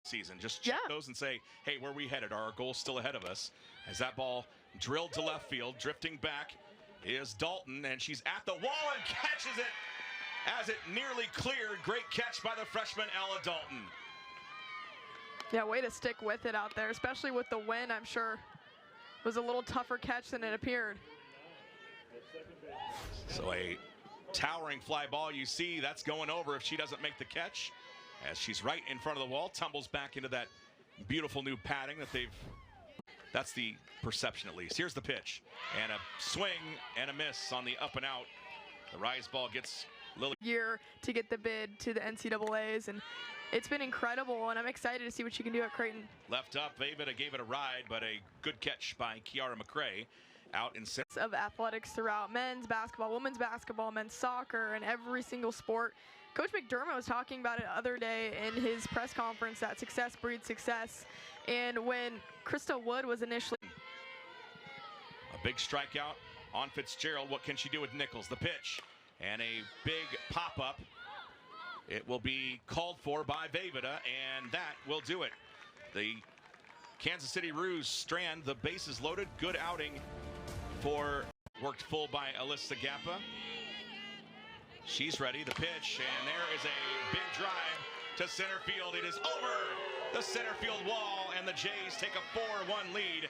season. Just check those and say, hey, where are we headed? Are our goals still ahead of us? As that ball drilled to left field, drifting back is Dalton, and she's at the wall and catches it as it nearly cleared. Great catch by the freshman Ella Dalton. Yeah, way to stick with it out there, especially with the wind. I'm sure it was a little tougher catch than it appeared. So a towering fly ball, you see that's going over if she doesn't make the catch, as she's right in front of the wall, tumbles back into that beautiful new padding that that's the perception at least. Here's the pitch, and a swing and a miss on the up and out. The rise ball gets Lily. Year to get the bid to the NCAAs, and it's been incredible, and I'm excited to see what she can do at Creighton. Left up, Vavita gave it a ride, but a good catch by Kiara McCrae out in center. Of athletics throughout men's basketball, women's basketball, men's soccer, and every single sport. Coach McDermott was talking about it the other day in his press conference that success breeds success. And when Krista Wood was initially... A big strikeout on Fitzgerald. What can she do with Nichols? The pitch and a big pop-up. It will be called for by Vavita, and that will do it. The Kansas City Roos strand the bases loaded. Good outing for worked full by Alyssa Gappa. She's ready. The pitch, and there is a big drive to center field. It is over the center field wall, and the Jays take a 4-1 lead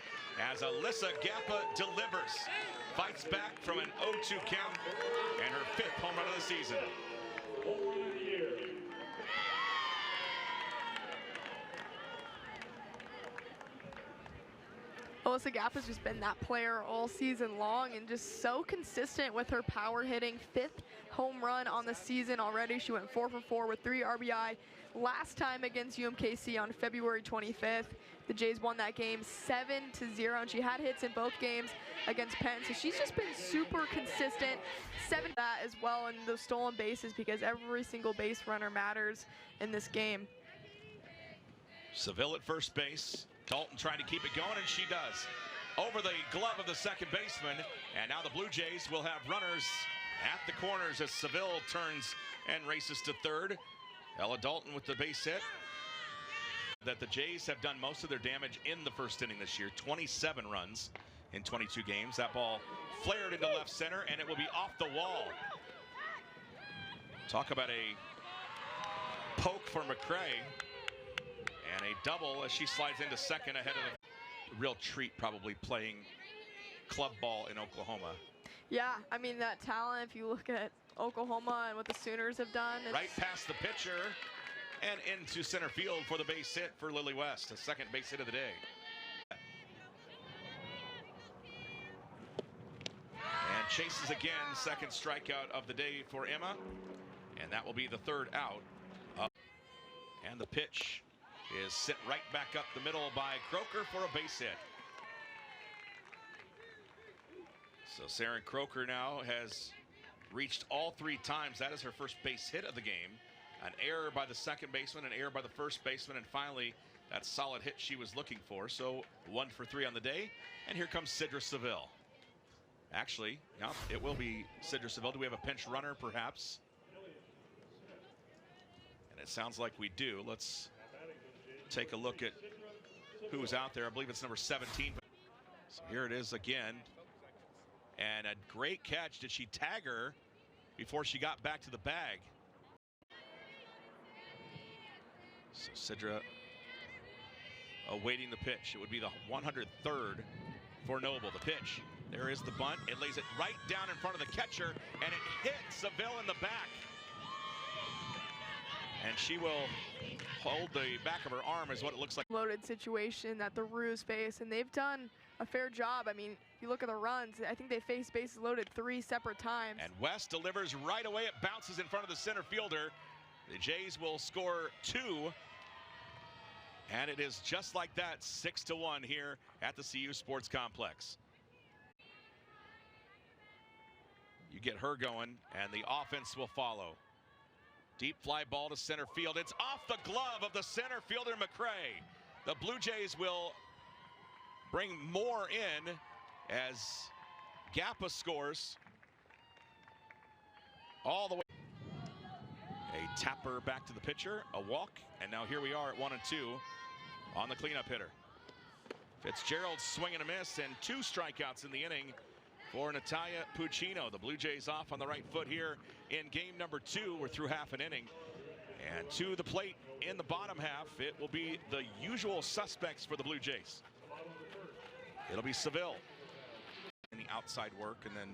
as Alyssa Gappa delivers. Fights back from an 0-2 count and her 5th home run of the season. Alyssa Gappa has just been that player all season long and just so consistent with her power hitting. 5th home run on the season already. She went 4 for 4 with 3 RBI last time against UMKC on February 25th. The Jays won that game 7-0, and she had hits in both games against Penn. So she's just been super consistent. 7 that as well in those stolen bases, because every single base runner matters in this game. Seville at first base. Dalton trying to keep it going, and she does. Over the glove of the second baseman, and now the Blue Jays will have runners at the corners as Seville turns and races to third. Ella Dalton with the base hit. That the Jays have done most of their damage in the first inning this year. 27 runs in 22 games. That ball flared into left center, and it will be off the wall. Talk about a poke for McCrae. And a double as she slides into second ahead of the real treat, probably playing club ball in Oklahoma. Yeah, I mean, that talent, if you look at Oklahoma and what the Sooners have done. Right past the pitcher and into center field for the base hit for Lily West, the second base hit of the day. And chases again, second strikeout of the day for Emma. And that will be the 3rd out. And the pitch is sent right back up the middle by Croker for a base hit. So Saren Croker now has reached all 3 times. That is her first base hit of the game. An error by the second baseman, an error by the first baseman, and finally that solid hit she was looking for. So 1 for 3 on the day. And here comes Sidra Seville. Actually, yeah, it will be Sidra Seville. Do we have a pinch runner perhaps? And it sounds like we do. Let's take a look at who's out there. I believe it's number 17. So here it is again. And a great catch. Did she tag her before she got back to the bag? So Sidra awaiting the pitch. It would be the 103rd for Noble. The pitch. There is the bunt. It lays it right down in front of the catcher, and it hits Seville in the back. And she will hold the back of her arm, is what it looks like. Loaded situation that the Roos face, and they've done a fair job. I mean, if you look at the runs, I think they faced bases loaded 3 separate times. And West delivers right away. It bounces in front of the center fielder. The Jays will score 2. And it is just like that, 6-1 here at the CU Sports Complex. You get her going, and the offense will follow. Deep fly ball to center field. It's off the glove of the center fielder, McCrae. The Blue Jays will bring more in as Gappa scores all the way. A tap her back to the pitcher, a walk, and now here we are at 1-2 on the cleanup hitter. Fitzgerald swing and a miss, and 2 strikeouts in the inning for Natalia Puccino. The Blue Jays off on the right foot here in game number 2. We're through half an inning. And to the plate in the bottom half, it will be the usual suspects for the Blue Jays. It'll be Seville in the outside work, and then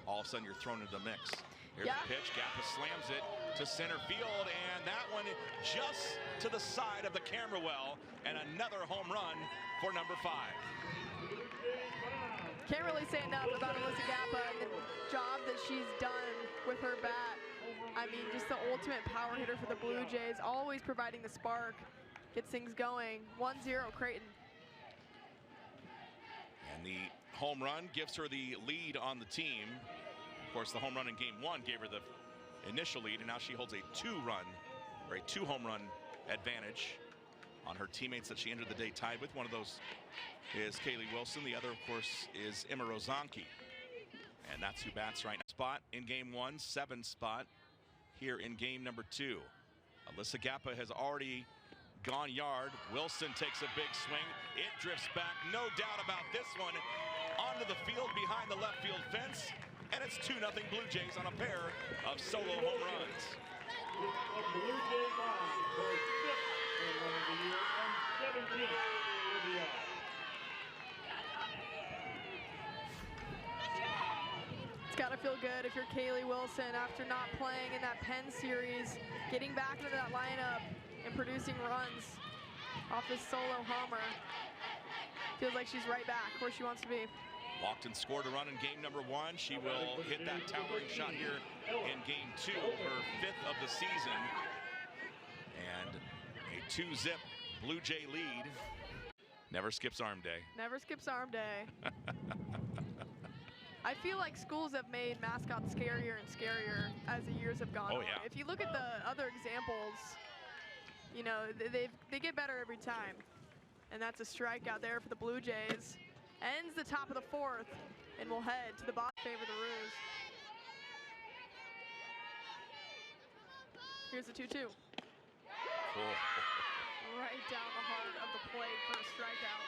all of a sudden you're thrown into the mix. Here's the pitch. Gappa slams it to center field, and that one just to the side of the camera well, and another home run for number 5. Can't really say enough about Alyssa Gappa and the job that she's done with her bat. I mean, just the ultimate power hitter for the Blue Jays, always providing the spark, gets things going. 1-0 Creighton. And the home run gives her the lead on the team. Of course, the home run in game 1 gave her the initial lead, and now she holds a 2-home run advantage on her teammates that she entered the day tied with. One of those is Kaylee Wilson. The other, of course, is Emma Rozanki. And that's who bats right now. Spot in game 1, 7 spot here in game number 2. Alyssa Gappa has already gone yard. Wilson takes a big swing. It drifts back, no doubt about this one, onto the field behind the left field fence. And it's 2-0 Blue Jays on a pair of solo home runs. Blue Jays on for 5th home run of the year and 17th for the year. It's got to feel good if you're Kaylee Wilson after not playing in that Penn series, getting back into that lineup and producing runs off this solo homer. Feels like she's right back where she wants to be. Walked and scored a run in game number 1. She will hit that towering shot here in game 2, her 5th of the season. And a 2-zip Blue Jay lead. Never skips arm day. Never skips arm day. I feel like schools have made mascots scarier and scarier as the years have gone on. Yeah. If you look at the other examples, you know, they get better every time. And that's a strikeout there for the Blue Jays. Ends the top of the 4th, and we'll head to the bottom favor the Roos. Here's the 2-2. Cool. Right down the heart of the plate for a strikeout.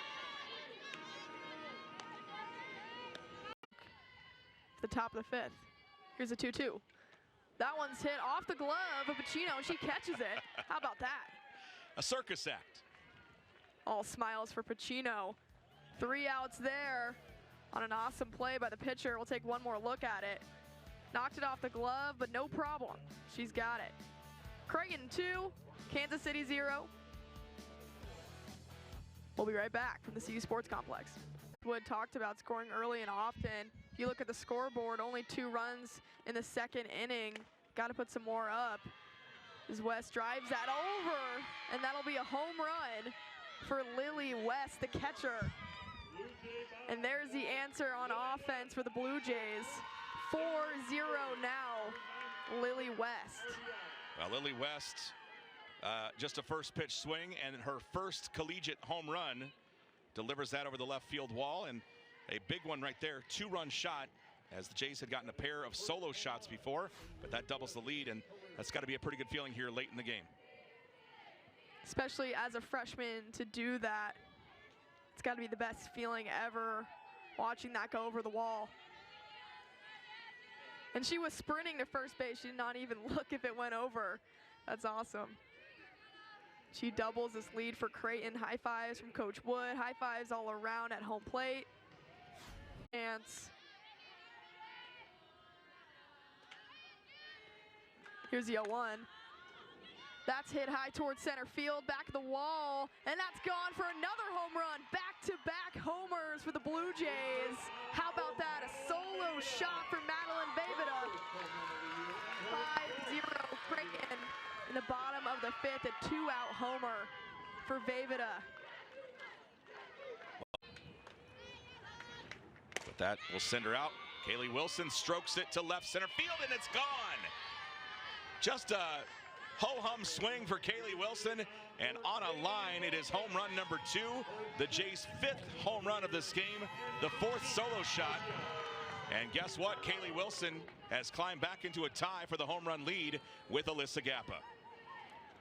The top of the 5th. Here's a 2-2. That one's hit off the glove of Puccino, and she catches it. How about that? A circus act. All smiles for Puccino. 3 outs there on an awesome play by the pitcher. We'll take one more look at it. Knocked it off the glove, but no problem. She's got it. Creighton 2, Kansas City 0. We'll be right back from the CU Sports Complex. Wood talked about scoring early and often. If you look at the scoreboard, only 2 runs in the 2nd inning. Got to put some more up. As West drives that over, and that'll be a home run for Lily West, the catcher. And there's the answer on offense for the Blue Jays. 4-0 now, Lily West. Well, Lily West, just a first pitch swing, and her first collegiate home run delivers that over the left field wall, and a big one right there, 2-run shot, as the Jays had gotten a pair of solo shots before, but that doubles the lead, and that's got to be a pretty good feeling here late in the game. Especially as a freshman to do that. It's got to be the best feeling ever, watching that go over the wall. And she was sprinting to first base. She did not even look if it went over. That's awesome. She doubles this lead for Creighton. High fives from Coach Wood. High fives all around at home plate. Chance. Here's the 0-1. That's hit high towards center field, back of the wall, and that's gone for another home run. Back-to-back homers for the Blue Jays. How about that? A solo shot for Madeline Vejvoda. 5-0 Creighton in the bottom of the 5th, a 2-out homer for Vejvoda. With that, we'll send her out. Kaylee Wilson strokes it to left center field, and it's gone. Just a ho-hum swing for Kaylee Wilson, and on a line, it is home run number 2, the Jays' 5th home run of this game, the 4th solo shot. And guess what? Kaylee Wilson has climbed back into a tie for the home run lead with Alyssa Gappa.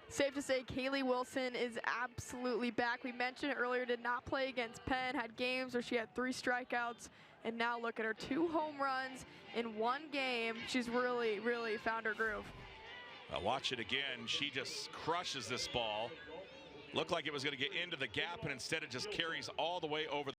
Safe to say Kaylee Wilson is absolutely back. We mentioned earlier, did not play against Penn, had games where she had 3 strikeouts, and now look at her, 2 home runs in 1 game. She's really, really found her groove. Watch it again. She just crushes this ball. Looked like it was going to get into the gap, and instead it just carries all the way over.